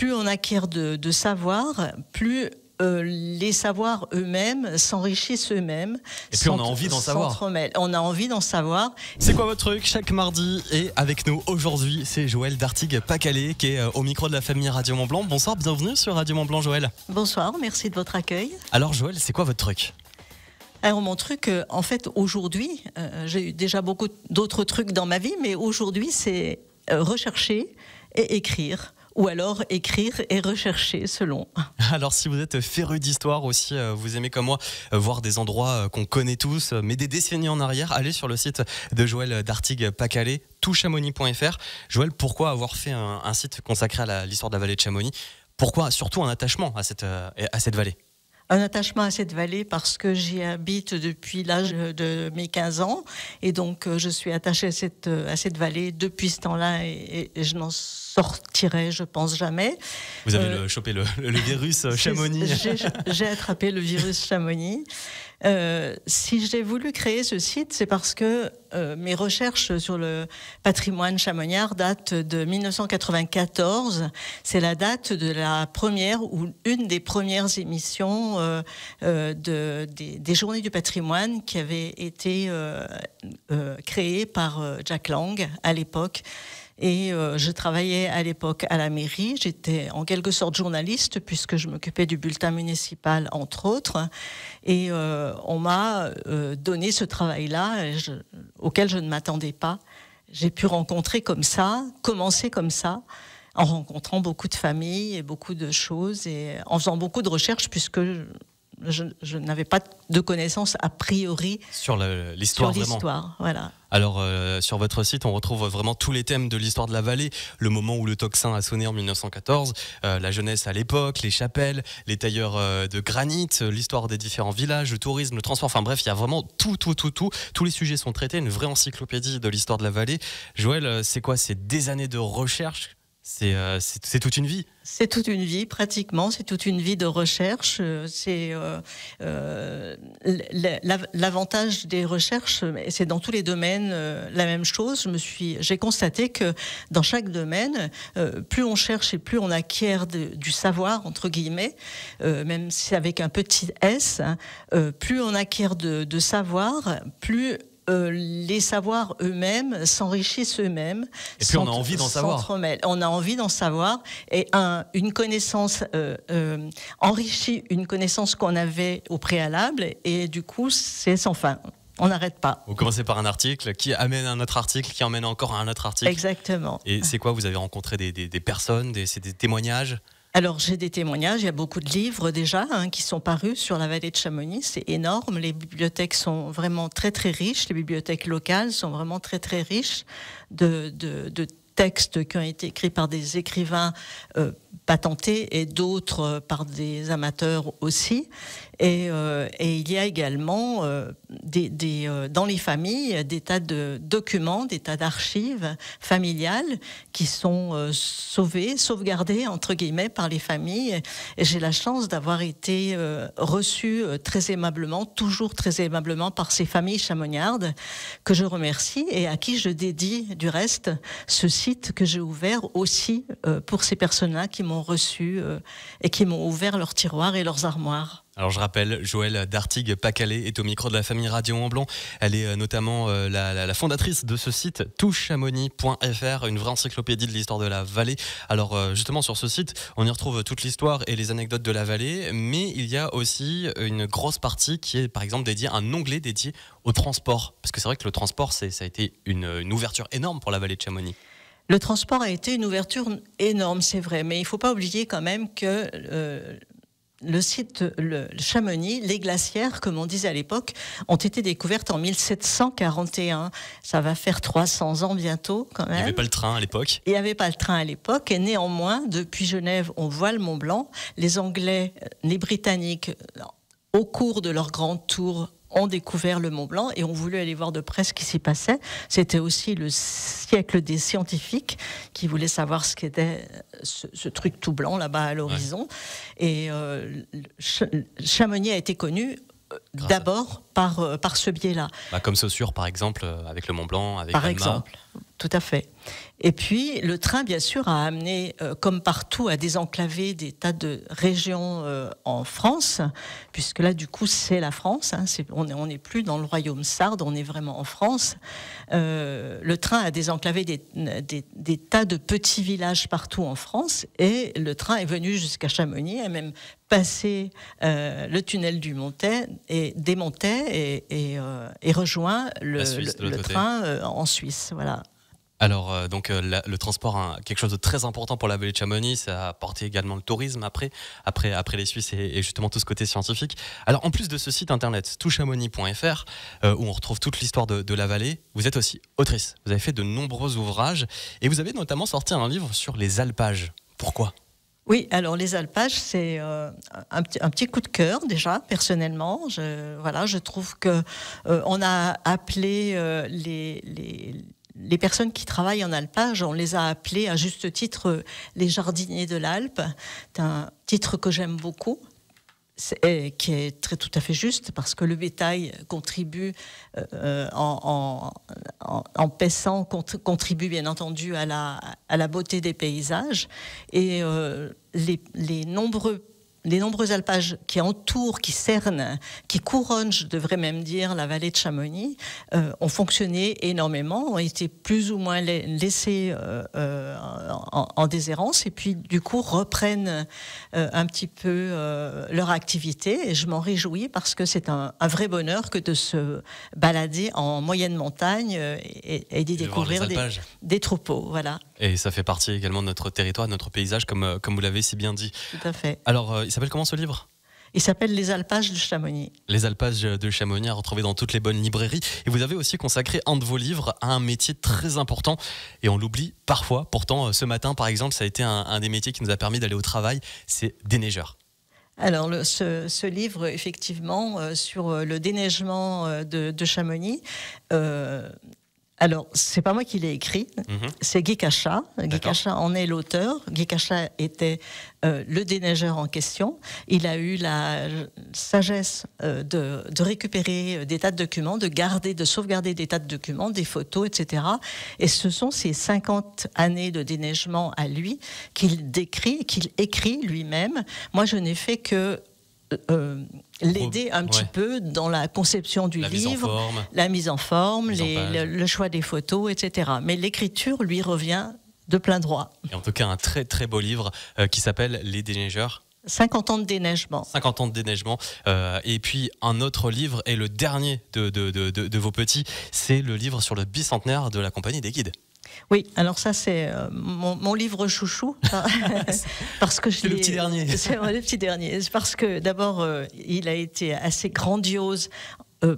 plus on acquiert de savoir, plus les savoirs eux-mêmes s'enrichissent eux-mêmes. Et puis on a envie d'en savoir. On a envie d'en savoir. C'est quoi votre truc chaque mardi? Et avec nous aujourd'hui, c'est Joëlle Dartigues-Pacalé qui est au micro de la famille Radio Mont Blanc. Bonsoir, bienvenue sur Radio Mont Blanc, Joëlle. Bonsoir, merci de votre accueil. Alors Joëlle, c'est quoi votre truc? Alors mon truc, en fait, aujourd'hui, j'ai eu déjà beaucoup d'autres trucs dans ma vie, mais aujourd'hui, c'est rechercher et écrire. Ou alors écrire et rechercher selon. Alors si vous êtes féru d'histoire aussi, vous aimez comme moi voir des endroits qu'on connaît tous, mais des décennies en arrière, allez sur le site de Joëlle Dartigues-Pacalé, toutchamonix.fr. Joëlle, pourquoi avoir fait un site consacré à l'histoire de la vallée de Chamonix? Pourquoi surtout un attachement à cette vallée? Un attachement à cette vallée parce que j'y habite depuis l'âge de mes 15 ans et donc je suis attachée à cette vallée depuis ce temps-là et je n'en sortirai, je pense, jamais. Vous avez chopé le virus Chamonix. J'ai attrapé le virus Chamonix. Si j'ai voulu créer ce site, c'est parce que mes recherches sur le patrimoine chamoniard datent de 1994. C'est la date de la première ou une des premières émissions des Journées du patrimoine qui avait été créée par Jack Lang à l'époque. Et je travaillais à l'époque à la mairie. J'étais en quelque sorte journaliste puisque je m'occupais du bulletin municipal, entre autres. Et on m'a donné ce travail-là auquel je ne m'attendais pas. J'ai pu commencer comme ça, en rencontrant beaucoup de familles et beaucoup de choses et en faisant beaucoup de recherches puisque je n'avais pas de connaissances a priori sur l'histoire. Voilà. Alors sur votre site, on retrouve vraiment tous les thèmes de l'histoire de la vallée, le moment où le tocsin a sonné en 1914, la jeunesse à l'époque, les chapelles, les tailleurs de granit, l'histoire des différents villages, le tourisme, le transport, enfin bref, il y a vraiment tout. Tous les sujets sont traités, une vraie encyclopédie de l'histoire de la vallée. Joëlle, c'est quoi? C'est des années de recherche? C'est toute une vie. C'est toute une vie, pratiquement. C'est toute une vie de recherche. C'est l'avantage des recherches, c'est dans tous les domaines la même chose. J'ai constaté que dans chaque domaine, plus on cherche et plus on acquiert du savoir entre guillemets, même si avec un petit S, plus on acquiert de savoir, plus les savoirs eux-mêmes s'enrichissent eux-mêmes. Et puis on a envie d'en savoir. On a envie d'en savoir. Et une connaissance enrichit une connaissance qu'on avait au préalable. Et du coup, c'est sans fin. On n'arrête pas. Vous commencez par un article qui amène un autre article, qui emmène encore un autre article. Exactement. Et c'est quoi? Vous avez rencontré des personnes, c'est des témoignages? Alors j'ai des témoignages, il y a beaucoup de livres déjà qui sont parus sur la vallée de Chamonix, c'est énorme, les bibliothèques sont vraiment très très riches, les bibliothèques locales sont vraiment très très riches de textes qui ont été écrits par des écrivains patentés et d'autres par des amateurs aussi. Et il y a également dans les familles des tas de documents, des tas d'archives familiales qui sont sauvegardées entre guillemets par les familles. Et j'ai la chance d'avoir été reçue très aimablement, toujours très aimablement par ces familles chamoniardes que je remercie et à qui je dédie du reste ce site que j'ai ouvert aussi pour ces personnes-là qui m'ont reçu et qui m'ont ouvert leurs tiroirs et leurs armoires. Alors je rappelle, Joëlle Dartigues-Pacalé est au micro de la famille Radio Mont Blanc. Elle est notamment la fondatrice de ce site toutchamonix.fr, une vraie encyclopédie de l'histoire de la vallée. Alors justement sur ce site, on y retrouve toute l'histoire et les anecdotes de la vallée, mais il y a aussi une grosse partie qui est par exemple un onglet dédié au transport. Parce que c'est vrai que le transport, ça a été une ouverture énorme pour la vallée de Chamonix. Le transport a été une ouverture énorme, c'est vrai, mais il ne faut pas oublier quand même que le site, le Chamonix, les glacières, comme on disait à l'époque, ont été découvertes en 1741. Ça va faire 300 ans bientôt, quand même. Il n'y avait pas le train à l'époque. Il n'y avait pas le train à l'époque, et néanmoins, depuis Genève, on voit le Mont Blanc. Les Anglais, les Britanniques, au cours de leur grande tour, ont découvert le Mont Blanc et ont voulu aller voir de près ce qui s'y passait. C'était aussi le siècle des scientifiques qui voulaient savoir ce qu'était ce truc tout blanc là-bas à l'horizon. Ouais. Et Chamonix a été connu d'abord par ce biais-là. Comme Saussure, par exemple, avec le Mont Blanc, avec par Alma. exemple. tout à fait. Et puis, le train, bien sûr, a amené, comme partout, à désenclaver des tas de régions en France, puisque là, du coup, c'est la France. Hein, on n'est plus dans le royaume sarde, on est vraiment en France. Le train a désenclavé des tas de petits villages partout en France, et le train est venu jusqu'à Chamonix, a même passé le tunnel du Montet et démontait et rejoint le train en Suisse. Voilà. Alors, le transport, hein, quelque chose de très important pour la vallée de Chamonix, ça a apporté également le tourisme après les Suisses et justement tout ce côté scientifique. Alors, en plus de ce site internet touchamonix.fr, où on retrouve toute l'histoire de la vallée, vous êtes aussi autrice. Vous avez fait de nombreux ouvrages et vous avez notamment sorti un livre sur les alpages. Pourquoi ? Oui, alors les alpages, c'est un petit coup de cœur déjà, personnellement. Je trouve que on a appelé les personnes qui travaillent en alpage, on les a appelées à juste titre les jardiniers de l'Alpe. C'est un titre que j'aime beaucoup, qui est tout à fait juste, parce que le bétail contribue en paissant, contribue bien entendu à la beauté des paysages, et les nombreux alpages qui entourent, qui cernent, qui couronnent, je devrais même dire, la vallée de Chamonix, ont fonctionné énormément, ont été plus ou moins laissés en déshérence, et puis du coup reprennent un petit peu leur activité. Et je m'en réjouis parce que c'est un vrai bonheur que de se balader en moyenne montagne et d'y découvrir des troupeaux. Voilà. Et ça fait partie également de notre territoire, de notre paysage, comme vous l'avez si bien dit. Tout à fait. Alors, il s'appelle comment ce livre ? Il s'appelle Les alpages de Chamonix. Les alpages de Chamonix, à retrouver dans toutes les bonnes librairies. Et vous avez aussi consacré un de vos livres à un métier très important. Et on l'oublie parfois. Pourtant, ce matin, par exemple, ça a été un des métiers qui nous a permis d'aller au travail. C'est déneigeur. Alors, ce livre, effectivement, sur le déneigement de Chamonix, alors, c'est pas moi qui l'ai écrit, c'est Guy Cachat. Guy Cachat en est l'auteur. Guy Cachat était le déneigeur en question. Il a eu la sagesse de récupérer des tas de documents, de sauvegarder des tas de documents, des photos, etc. Et ce sont ces 50 années de déneigement à lui qu'il décrit, qu'il écrit lui-même. Moi, je n'ai fait que l'aider un petit peu dans la conception du livre, la mise en forme, le choix des photos, etc. Mais l'écriture lui revient de plein droit. Et en tout cas, un très très beau livre qui s'appelle Les déneigeurs. 50 ans de déneigement. 50 ans de déneigement. Et puis un autre livre, et le dernier de vos petits, c'est le livre sur le bicentenaire de la Compagnie des Guides. Oui, alors ça c'est mon livre chouchou, parce que c'est le petit dernier. C'est le petit dernier. C'est parce que d'abord il a été assez grandiose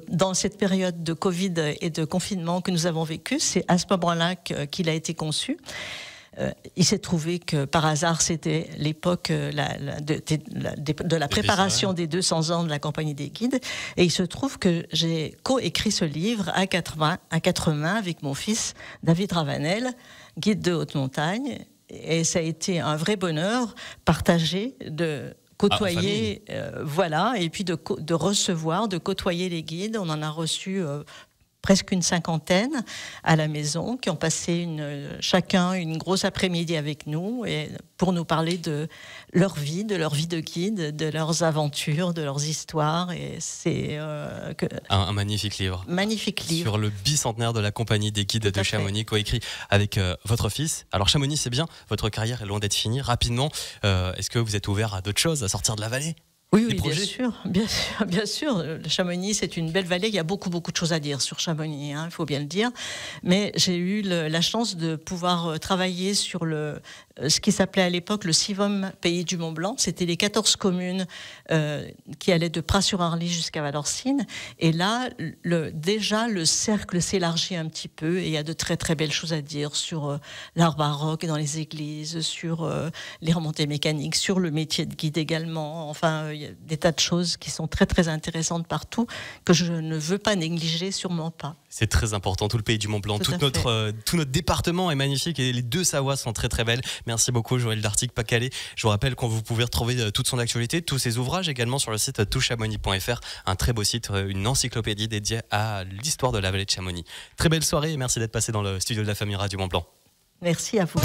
dans cette période de Covid et de confinement que nous avons vécu. C'est à ce moment-là qu'il a été conçu. Il s'est trouvé que par hasard c'était l'époque de la préparation des 200 ans de la Compagnie des Guides, et il se trouve que j'ai co-écrit ce livre à quatre mains avec mon fils David Ravanel, guide de haute montagne, et ça a été un vrai bonheur partagé de côtoyer, et puis de recevoir, de côtoyer les guides. On en a reçu presque une cinquantaine à la maison, qui ont passé chacun une grosse après-midi avec nous, et pour nous parler de leur vie de guide, de leurs aventures, de leurs histoires. Et c'est un magnifique livre. Magnifique livre. Sur le bicentenaire de la Compagnie des Guides de Chamonix, coécrit avec votre fils. Alors Chamonix, c'est bien, votre carrière est loin d'être finie. Rapidement, est-ce que vous êtes ouvert à d'autres choses, à sortir de la vallée ? Oui, bien sûr. Chamonix, c'est une belle vallée. Il y a beaucoup de choses à dire sur Chamonix, il faut bien le dire. Mais j'ai eu la chance de pouvoir travailler sur ce qui s'appelait à l'époque le CIVOM Pays du Mont-Blanc. C'était les 14 communes qui allaient de Pras-sur-Arly jusqu'à Valorcine. Et là, déjà, le cercle s'élargit un petit peu, et il y a de très très belles choses à dire sur l'art baroque dans les églises, sur les remontées mécaniques, sur le métier de guide également. Enfin, il y a des tas de choses qui sont très très intéressantes partout, que je ne veux pas négliger, sûrement pas. C'est très important, tout le pays du Mont Blanc, tout notre département est magnifique et les deux Savoies sont très très belles. Merci beaucoup Joëlle d'Artigues-Pas-Calais. Je vous rappelle qu'on vous pouvez retrouver toute son actualité, tous ses ouvrages également sur le site touchamonix.fr, un très beau site, une encyclopédie dédiée à l'histoire de la vallée de Chamonix. Très belle soirée et merci d'être passé dans le studio de la famille Radio Mont Blanc. Merci à vous.